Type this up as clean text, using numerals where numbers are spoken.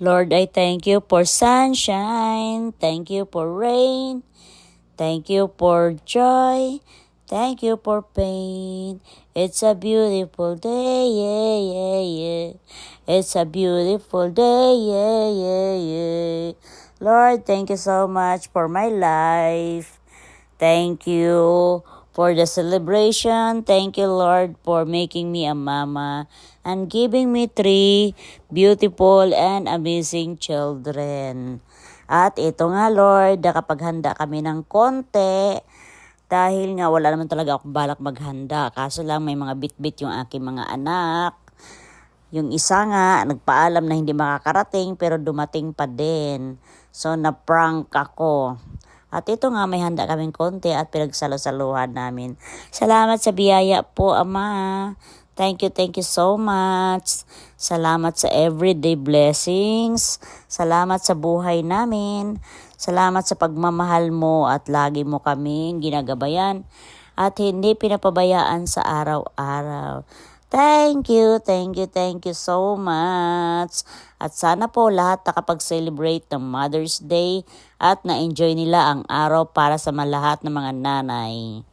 Lord, I thank you for sunshine. Thank you for rain. Thank you for joy. Thank you for pain. It's a beautiful day, yeah, yeah, yeah. It's a beautiful day, yeah, yeah, yeah. Lord, thank you so much for my life. Thank you for the celebration. Thank you, Lord, for making me a mama and giving me 3 beautiful and amazing children. At ito nga, Lord, nakapaghanda kami ng konti dahil nga wala naman talaga akong balak maghanda. Kaso lang may mga bit-bit yung aking mga anak. Yung isa nga, nagpaalam na hindi makakarating pero dumating pa din. So, na-prank ako. At ito nga, may handa kaming konti at pinagsalo-saluhan namin. Salamat sa biyaya po, Ama. Thank you so much. Salamat sa everyday blessings. Salamat sa buhay namin. Salamat sa pagmamahal mo at lagi mo kaming ginagabayan at hindi pinapabayaan sa araw-araw. Thank you so much. At sana po lahat nakapag-celebrate ng Mother's Day at na-enjoy nila ang araw para sa lahat ng mga nanay.